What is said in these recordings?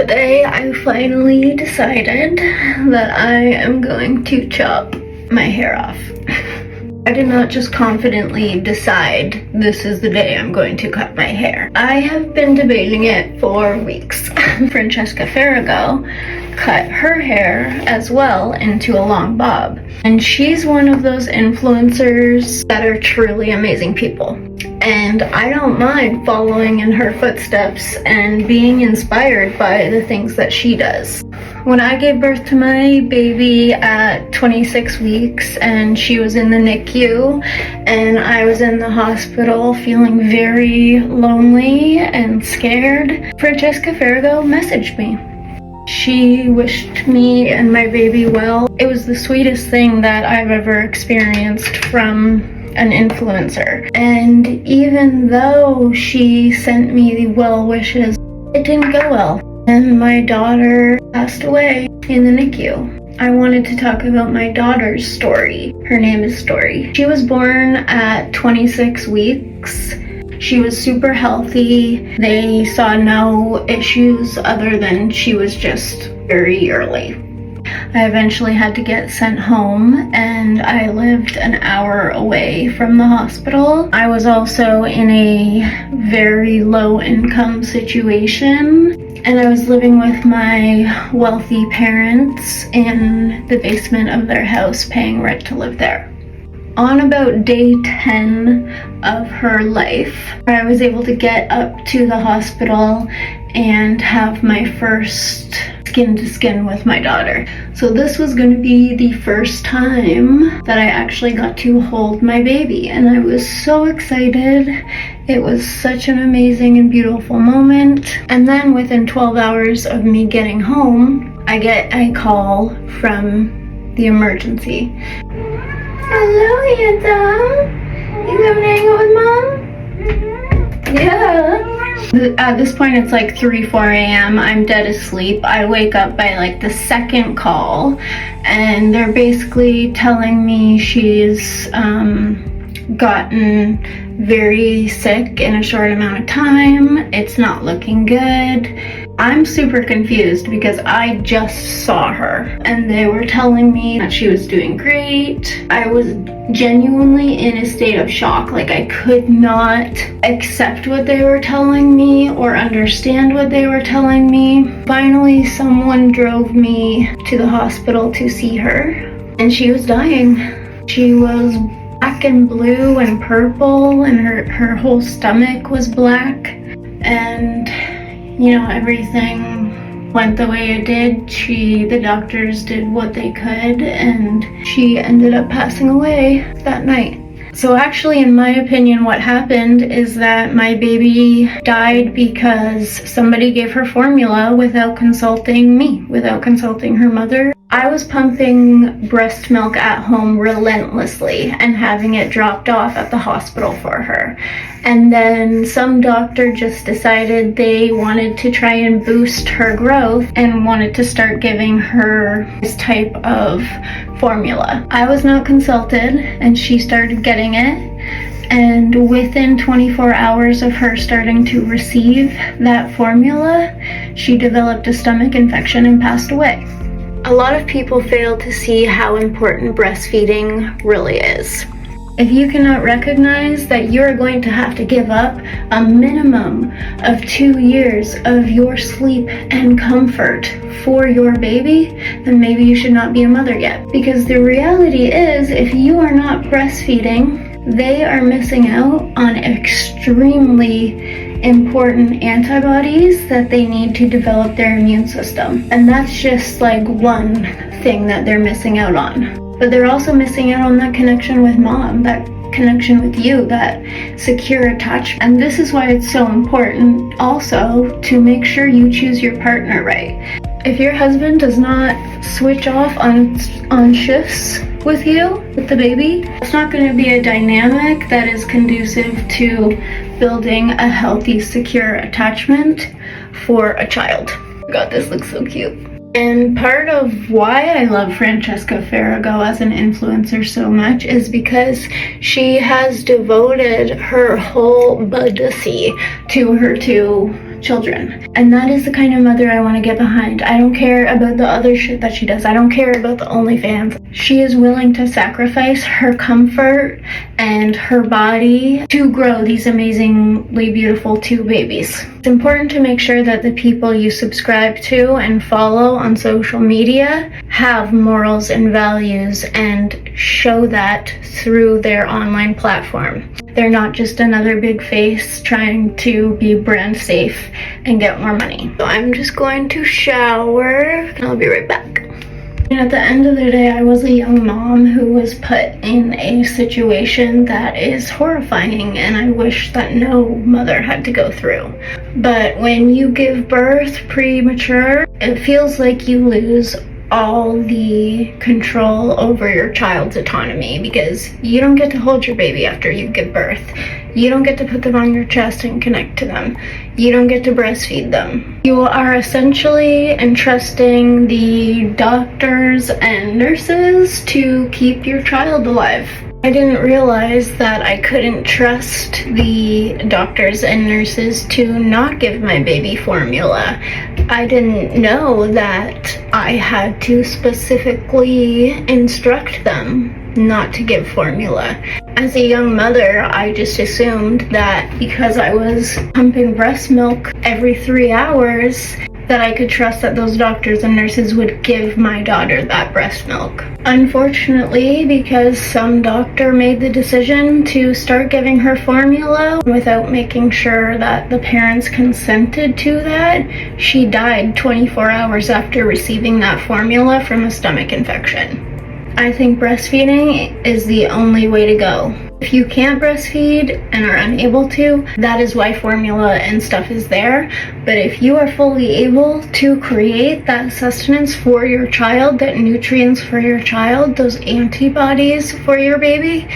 Today I finally decided that I am going to chop my hair off. I did not just confidently decide this is the day I'm going to cut my hair. I have been debating it for weeks. Francesca Farrago cut her hair as well into a long bob. And she's one of those influencers that are truly amazing people. And I don't mind following in her footsteps and being inspired by the things that she does. When I gave birth to my baby at 26 weeks and she was in the NICU and I was in the hospital feeling very lonely and scared, Francesca Farrago messaged me. She wished me and my baby well. It was the sweetest thing that I've ever experienced from an influencer. And even though she sent me the well wishes, it didn't go well. And my daughter passed away in the NICU. I wanted to talk about my daughter's story. Her name is Story. She was born at 26 weeks. She was super healthy. They saw no issues other than she was just very early. I eventually had to get sent home and I lived an hour away from the hospital. I was also in a very low income situation and I was living with my wealthy parents in the basement of their house paying rent to live there. On about day 10 of her life, I was able to get up to the hospital and have my first skin to skin with my daughter. So this was going to be the first time that I actually got to hold my baby, and I was so excited. It was such an amazing and beautiful moment. And then within 12 hours of me getting home, I get a call from the emergency. Hello, handsome. You coming to hang out with Mom? Yeah. At this point, it's like 4 a.m. I'm dead asleep. I wake up by like the second call, and they're basically telling me she's gotten very sick in a short amount of time. It's not looking good. I'm super confused because I just saw her and they were telling me that she was doing great. I was genuinely in a state of shock. Like, I could not accept what they were telling me or understand what they were telling me. Finally, someone drove me to the hospital to see her, and she was dying. She was black and blue and purple, and her whole stomach was black, and everything went the way it did. The doctors did what they could, and she ended up passing away that night. So actually, in my opinion, what happened is that my baby died because somebody gave her formula without consulting me, without consulting her mother. I was pumping breast milk at home relentlessly and having it dropped off at the hospital for her. And then some doctor just decided they wanted to try and boost her growth and wanted to start giving her this type of formula. I was not consulted, and she started getting it. And within 24 hours of her starting to receive that formula, she developed a stomach infection and passed away. A lot of people fail to see how important breastfeeding really is. If you cannot recognize that you're going to have to give up a minimum of 2 years of your sleep and comfort for your baby, then maybe you should not be a mother yet. Because the reality is, if you are not breastfeeding, they are missing out on extremely important antibodies that they need to develop their immune system. And that's just like one thing that they're missing out on. But they're also missing out on that connection with mom, that connection with you, that secure attachment. And this is why it's so important also to make sure you choose your partner right. If your husband does not switch off on shifts with you, with the baby, it's not going to be a dynamic that is conducive to building a healthy, secure attachment for a child. God, this looks so cute. And part of why I love Francesca Farrago as an influencer so much is because she has devoted her whole body to her two children. And that is the kind of mother I want to get behind. I don't care about the other shit that she does. I don't care about the OnlyFans. She is willing to sacrifice her comfort and her body to grow these amazingly beautiful 2 babies. It's important to make sure that the people you subscribe to and follow on social media have morals and values and show that through their online platform. They're not just another big face trying to be brand safe and get more money. So I'm just going to shower and I'll be right back. And at the end of the day, I was a young mom who was put in a situation that is horrifying and I wish that no mother had to go through. But when you give birth premature, it feels like you lose all the control over your child's autonomy because you don't get to hold your baby after you give birth. You don't get to put them on your chest and connect to them. You don't get to breastfeed them. You are essentially entrusting the doctors and nurses to keep your child alive. I didn't realize that I couldn't trust the doctors and nurses to not give my baby formula. I didn't know that I had to specifically instruct them not to give formula. As a young mother, I just assumed that because I was pumping breast milk every 3 hours, that I could trust that those doctors and nurses would give my daughter that breast milk. Unfortunately, because some doctor made the decision to start giving her formula without making sure that the parents consented to that, she died 24 hours after receiving that formula from a stomach infection. I think breastfeeding is the only way to go. If you can't breastfeed and are unable to, that is why formula and stuff is there. But if you are fully able to create that sustenance for your child, that nutrients for your child, those antibodies for your baby,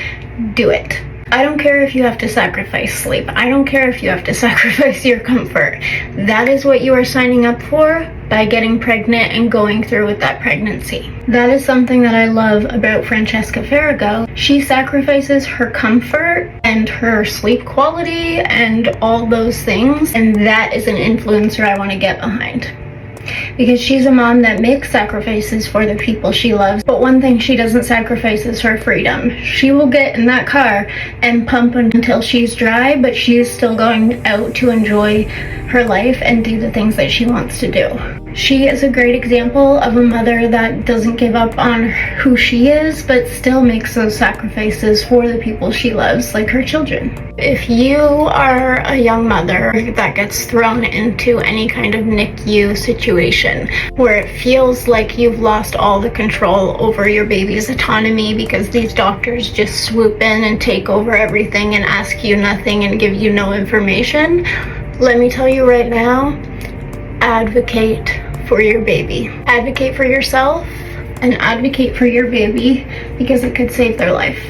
do it. I don't care if you have to sacrifice sleep. I don't care if you have to sacrifice your comfort. That is what you are signing up for by getting pregnant and going through with that pregnancy. That is something that I love about Francesca Farrago. She sacrifices her comfort and her sleep quality and all those things, and that is an influencer I want to get behind. Because she's a mom that makes sacrifices for the people she loves, but one thing she doesn't sacrifice is her freedom. She will get in that car and pump until she's dry, but she is still going out to enjoy her life and do the things that she wants to do. She is a great example of a mother that doesn't give up on who she is, but still makes those sacrifices for the people she loves, like her children. If you are a young mother that gets thrown into any kind of NICU situation where it feels like you've lost all the control over your baby's autonomy because these doctors just swoop in and take over everything and ask you nothing and give you no information, let me tell you right now, advocate for your baby. Advocate for yourself and advocate for your baby because it could save their life.